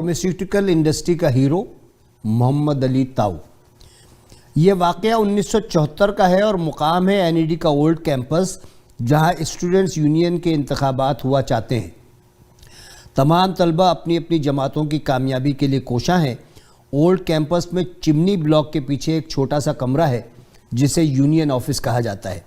Pharmaceutical industry का hero Mohammad Ali ताऊ। ये वाक़या 1974 का है और मुकाम है एनईडी का ओल्ड कैंपस, जहां स्टूडेंट्स यूनियन के इंतखाबात हुआ चाहते हैं। तमाम तलबा अपनी अपनी जमातों की कामयाबी के लिए कोशां हैं। ओल्ड कैंपस में चिमनी ब्लॉक के पीछे एक छोटा सा कमरा है जिसे यूनियन ऑफिस कहा जाता है,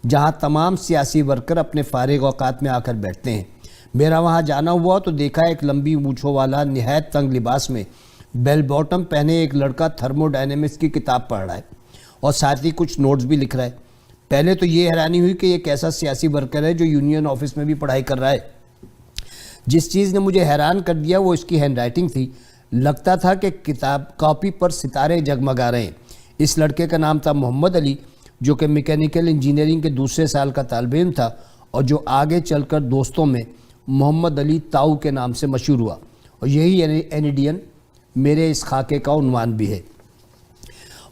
जहां तमाम सियासी वर्कर अपने फारिग औकात में आकर बैठते हैं। मेरा वहां जाना हुआ तो देखा एक लंबी मूंछों वाला निहायत तंग लिबास में बेल बॉटम पहने एक लड़का थर्मोडायनेमिक्स की किताब पढ़ रहा है और साथ ही कुछ नोट्स भी लिख रहा है। पहले तो ये हैरानी हुई कि ये कैसा सियासी वर्कर है जो यूनियन ऑफिस में भी पढ़ाई कर रहा है। जिस चीज़ ने मुझे हैरान कर दिया वो इसकी हैंडराइटिंग थी। लगता था कि किताब कॉपी पर सितारे जगमगा रहे हैं। इस लड़के का नाम था मोहम्मद अली, जो कि मैकेनिकल इंजीनियरिंग के दूसरे साल का तालिब इल्म था और जो आगे चलकर दोस्तों में मोहम्मद अली ताऊ के नाम से मशहूर हुआ। और यही एनईडियन मेरे इस खाके का उन्वान भी है।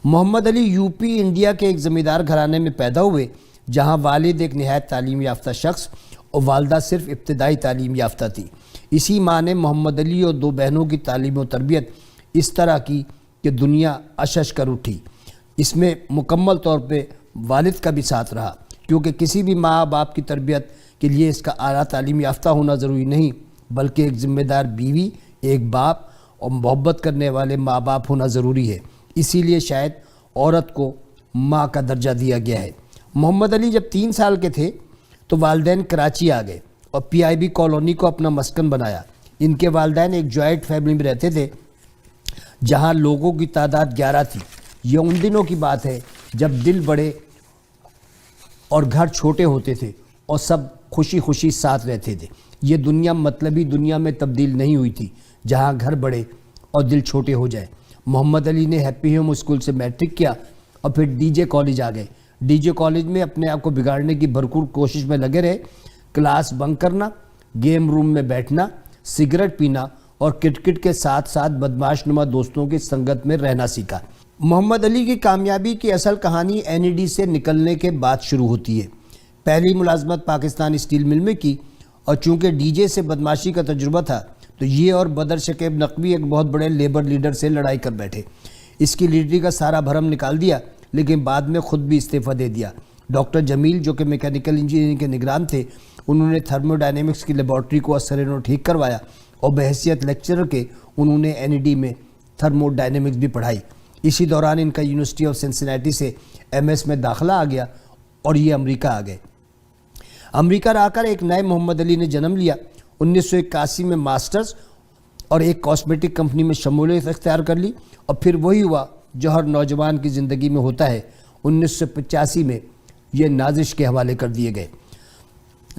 मोहम्मद अली यूपी इंडिया के एक ज़मींदार घराने में पैदा हुए, जहां वालिद एक निहायत तालीम याफ्ता शख्स और वालदा सिर्फ इब्तदाई तालीम याफ्ता थी। इसी माँ ने मोहम्मद अली और दो बहनों की तालीम और तरबियत इस तरह की कि दुनिया अशश कर उठी। इसमें मुकम्मल तौर पे वालिद का भी साथ रहा, क्योंकि किसी भी माँ बाप की तरबियत के लिए इसका आला तालीम याफ्ता होना ज़रूरी नहीं, बल्कि एक ज़िम्मेदार बीवी, एक बाप और मोहब्बत करने वाले माँ बाप होना ज़रूरी है। इसीलिए शायद औरत को माँ का दर्जा दिया गया है। मोहम्मद अली जब 3 साल के थे तो वालिदैन कराची आ गए और पीआईबी कॉलोनी को अपना मस्कन बनाया। इनके वालिदैन एक जॉइंट फैमिली में रहते थे, जहाँ लोगों की तादाद 11 थी। ये उन दिनों की बात है जब दिल बड़े और घर छोटे होते थे और सब खुशी खुशी साथ रहते थे। ये दुनिया मतलबी दुनिया में तब्दील नहीं हुई थी, जहाँ घर बड़े और दिल छोटे हो जाए। मोहम्मद अली ने हैप्पी होम स्कूल से मैट्रिक किया और फिर डीजे कॉलेज आ गए। डीजे कॉलेज में अपने आप को बिगाड़ने की भरपूर कोशिश में लगे रहे। क्लास बंक करना, गेम रूम में बैठना, सिगरेट पीना और किटकिट के साथ साथ बदमाश नुमा दोस्तों की संगत में रहना सीखा। मोहम्मद अली की कामयाबी की असल कहानी एनईडी से निकलने के बाद शुरू होती है। पहली मुलाजमत पाकिस्तान स्टील मिल में की और चूँकि डीजे से बदमाशी का तजुर्बा था तो ये और बदर शकीब नकवी एक बहुत बड़े लेबर लीडर से लड़ाई कर बैठे। इसकी लीडरी का सारा भरम निकाल दिया, लेकिन बाद में खुद भी इस्तीफ़ा दे दिया। डॉक्टर जमील, जो कि मैकेनिकल इंजीनियरिंग के निगरान थे, उन्होंने थर्मोडायनेमिक्स की लेबॉर्ट्री को असर ठीक करवाया और बहैसियत लेक्चरर के उन्होंने एनईडी में थर्मोडायनेमिक्स भी पढ़ाई। इसी दौरान इनका यूनिवर्सिटी ऑफ सिंसिनाटी से एमएस में दाखिला आ गया और ये अमेरिका आ गए। अमेरिका आकर एक नए मोहम्मद अली ने जन्म लिया। 1981 में मास्टर्स और एक कॉस्मेटिक कंपनी में शमूलियत इख्तियार कर ली और फिर वही हुआ जो हर नौजवान की ज़िंदगी में होता है। 1985 में ये नाजिश के हवाले कर दिए गए।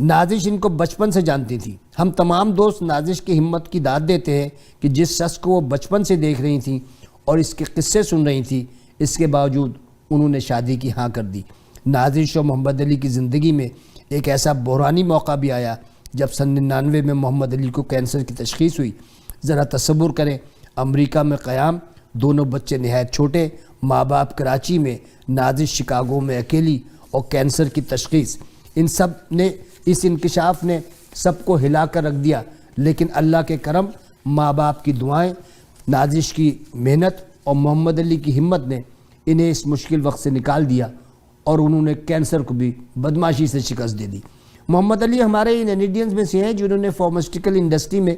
नाजिश इनको बचपन से जानती थी। हम तमाम दोस्त नाजिश की हिम्मत की दाद देते हैं कि जिस शख्स को वो बचपन से देख रही थी और इसके किस्से सुन रही थी, इसके बावजूद उन्होंने शादी की हाँ कर दी। नाजिश और मोहम्मद अली की ज़िंदगी में एक ऐसा बहरानी मौका भी आया जब सन 99 में मोहम्मद अली को कैंसर की तशख़ीस हुई। ज़रा तसव्वुर करें, अमेरिका में क़याम, दोनों बच्चे नहायत छोटे, माँ बाप कराची में, नाजिश शिकागो में अकेली और कैंसर की तशख़ीस। इन सब ने, इस इंकिशाफ ने सबको हिला कर रख दिया। लेकिन अल्लाह के करम, माँ बाप की दुआएं, नाजिश की मेहनत और मोहम्मद अली की हिम्मत ने इन्हें इस मुश्किल वक्त से निकाल दिया और उन्होंने कैंसर को भी बदमाशी से शिकस्त दे दी। मोहम्मद अली हमारे इन एनईडियंस में से हैं जिन्होंने फार्मास्यूटिकल इंडस्ट्री में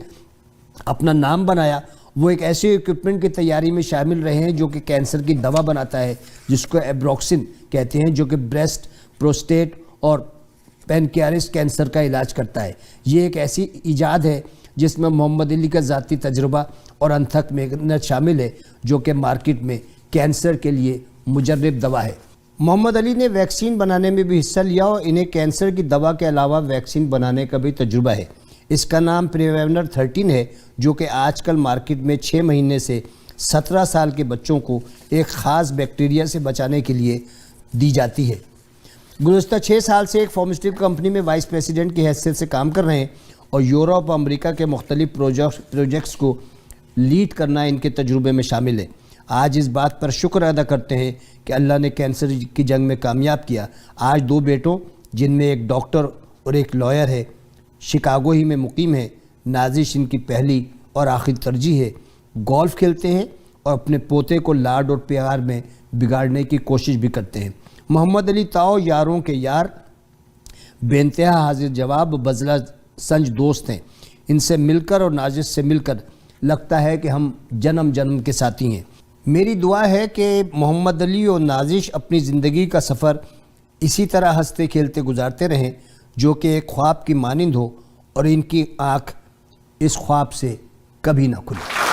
अपना नाम बनाया। वो एक ऐसे इक्विपमेंट की तैयारी में शामिल रहे हैं जो कि कैंसर की दवा बनाता है, जिसको एब्रोक्सिन कहते हैं, जो कि ब्रेस्ट, प्रोस्टेट और पैनक्रियास कैंसर का इलाज करता है। ये एक ऐसी इजाद है जिसमें मोहम्मद अली का ज़ाती तजुर्बा और अनथक मेहनत शामिल है, जो कि मार्केट में कैंसर के लिए मुजर्रब दवा है। मोहम्मद अली ने वैक्सीन बनाने में भी हिस्सा लिया और इन्हें कैंसर की दवा के अलावा वैक्सीन बनाने का भी तजुर्बा है। इसका नाम प्रिवेनर 13 है, जो कि आजकल मार्केट में 6 महीने से 17 साल के बच्चों को एक ख़ास बैक्टीरिया से बचाने के लिए दी जाती है। गुज़श्ता 6 साल से एक फार्मास्यूटिकल कंपनी में वाइस प्रेसिडेंट की हैसियत से काम कर रहे हैं और यूरोप और अमेरिका के मुख्तलिफ प्रोजेक्ट्स को लीड करना इनके तजुर्बे में शामिल है। आज इस बात पर शुक्र अदा करते हैं कि अल्लाह ने कैंसर की जंग में कामयाब किया। आज 2 बेटों, जिनमें एक डॉक्टर और एक लॉयर है, शिकागो ही में मुकीम है। नाजिश इनकी पहली اور آخری ترجیح ہے گولف کھیلتے ہیں اور اپنے پوتے کو لاڈ اور پیار میں بگاڑنے کی کوشش بھی کرتے ہیں۔ محمد علی طاؤ یاروں کے یار، بے انتہا حاضر جواب، بذلہ سنج دوست ہیں۔ ان سے مل کر اور نازش سے مل کر لگتا ہے کہ ہم جنم جنم کے ساتھی ہیں۔ میری دعا ہے کہ محمد علی اور نازش اپنی زندگی کا سفر اسی طرح ہنستے کھیلتے گزارتے رہیں، جو کہ ایک خواب کی مانند ہو اور ان کی آنکھ اس خواب سے کبھی نہ کھلے۔